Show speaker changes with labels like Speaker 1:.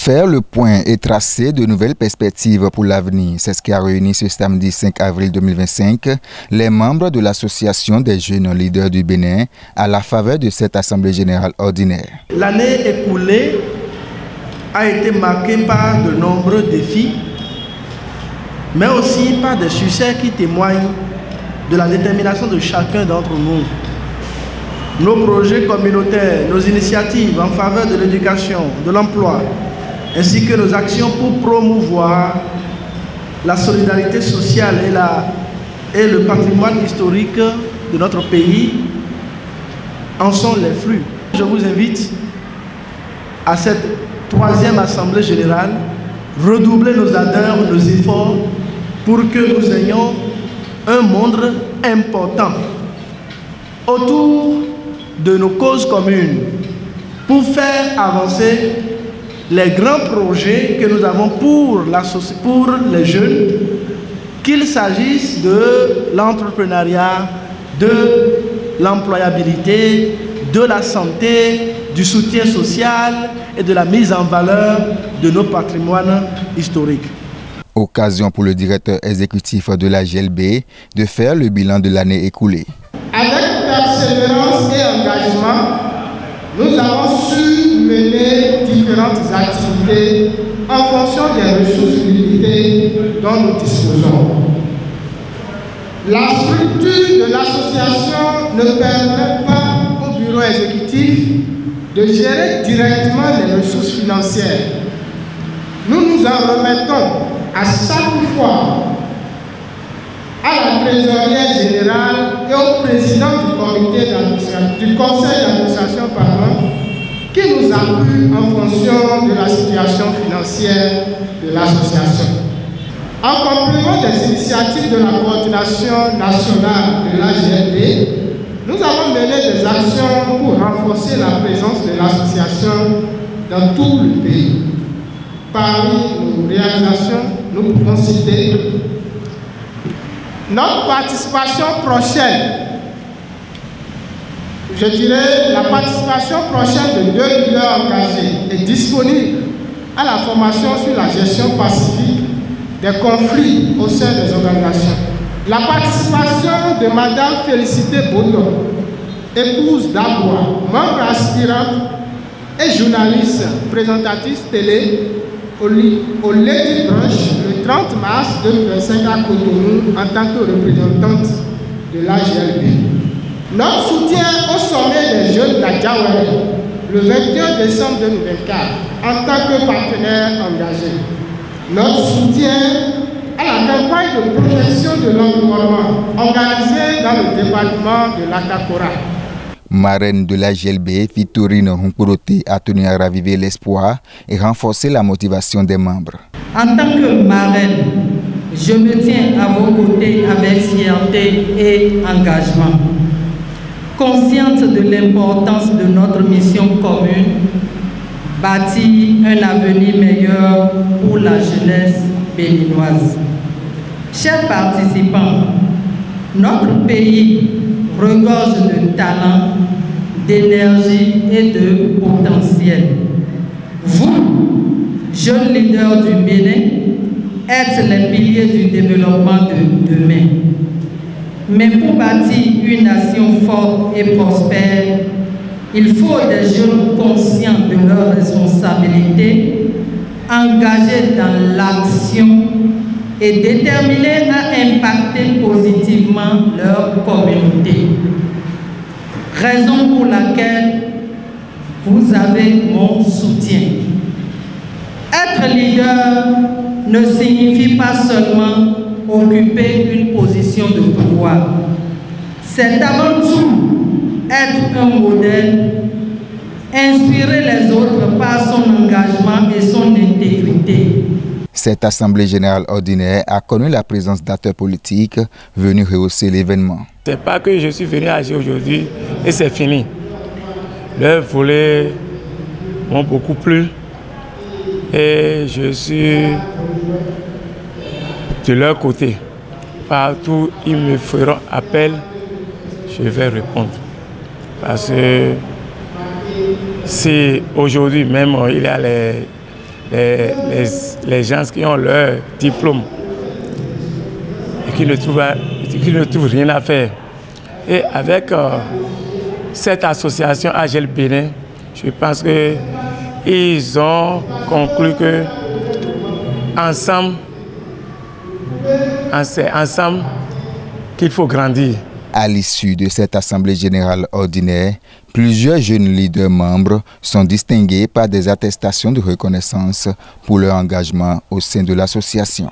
Speaker 1: Faire le point et tracer de nouvelles perspectives pour l'avenir, c'est ce qui a réuni ce samedi 5 avril 2025 les membres de l'Association des jeunes leaders du Bénin à la faveur de cette Assemblée générale ordinaire.
Speaker 2: L'année écoulée a été marquée par de nombreux défis, mais aussi par des succès qui témoignent de la détermination de chacun d'entre nous. Nos projets communautaires, nos initiatives en faveur de l'éducation, de l'emploi, ainsi que nos actions pour promouvoir la solidarité sociale et le patrimoine historique de notre pays en sont les fruits. Je vous invite à cette troisième Assemblée générale, redoubler nos ardeurs, nos efforts pour que nous ayons un monde important autour de nos causes communes pour faire avancer les grands projets que nous avons pour les jeunes, qu'il s'agisse de l'entrepreneuriat, de l'employabilité, de la santé, du soutien social et de la mise en valeur de nos patrimoines historiques.
Speaker 1: Occasion pour le directeur exécutif de la GLB de faire le bilan de l'année écoulée.
Speaker 3: Avec persévérance et engagement, nous avons su mener différentes activités en fonction des ressources limitées dont nous disposons. La structure de l'association ne permet pas au bureau exécutif de gérer directement les ressources financières. Nous nous en remettons à chaque fois à la trésorière générale et au président du conseil d'administration qui nous appuie en fonction de la situation financière de l'association. En complément des initiatives de la coordination nationale de l'AGLB, nous avons mené des actions pour renforcer la présence de l'association dans tout le pays. Parmi nos réalisations, nous pouvons citer notre participation prochaine. Je dirais la participation prochaine de 2 leaders engagés est disponible à la formation sur la gestion pacifique des conflits au sein des organisations. La participation de Madame Félicité Boton, épouse d'Aboua, membre aspirante et journaliste présentatrice télé au Lady Brunch le 30 mars 2025 à Cotonou en tant que représentante de l'AGLB. Notre soutien au sommet des jeunes d'Adjawari le 21 décembre 2024 en tant que partenaire engagé. Notre soutien à la campagne de protection de l'environnement organisée dans le département de l'Atakora.
Speaker 1: Marraine de la GLB, Victorine Hunkurote a tenu à raviver l'espoir et renforcer la motivation des membres.
Speaker 4: En tant que marraine, je me tiens à vos côtés avec fierté et engagement. Consciente de l'importance de notre mission commune, bâtir un avenir meilleur pour la jeunesse béninoise. Chers participants, notre pays regorge de talent, d'énergie et de potentiel. Vous, jeunes leaders du Bénin, êtes les piliers du développement de demain. Mais pour bâtir une nation forte et prospère, il faut des jeunes conscients de leurs responsabilités, engagés dans l'action et déterminés à impacter positivement leur communauté. Raison pour laquelle vous avez mon soutien. Être leader ne signifie pas seulement occuper une position de pouvoir. C'est avant tout être un modèle, inspirer les autres par son engagement et son intégrité.
Speaker 1: Cette Assemblée générale ordinaire a connu la présence d'acteurs politiques venus rehausser l'événement.
Speaker 5: Ce n'est pas que je suis venu agir aujourd'hui et c'est fini. Leurs volets m'ont beaucoup plu et je suis de leur côté. Partout ils me feront appel, je vais répondre. Parce que si aujourd'hui même il y a les gens qui ont leur diplôme et qui ne trouvent rien à faire. Et avec cette association AGEL Bénin, je pense qu'ils ont conclu que ensemble qu'il faut grandir.
Speaker 1: À l'issue de cette Assemblée générale ordinaire, plusieurs jeunes leaders membres sont distingués par des attestations de reconnaissance pour leur engagement au sein de l'association.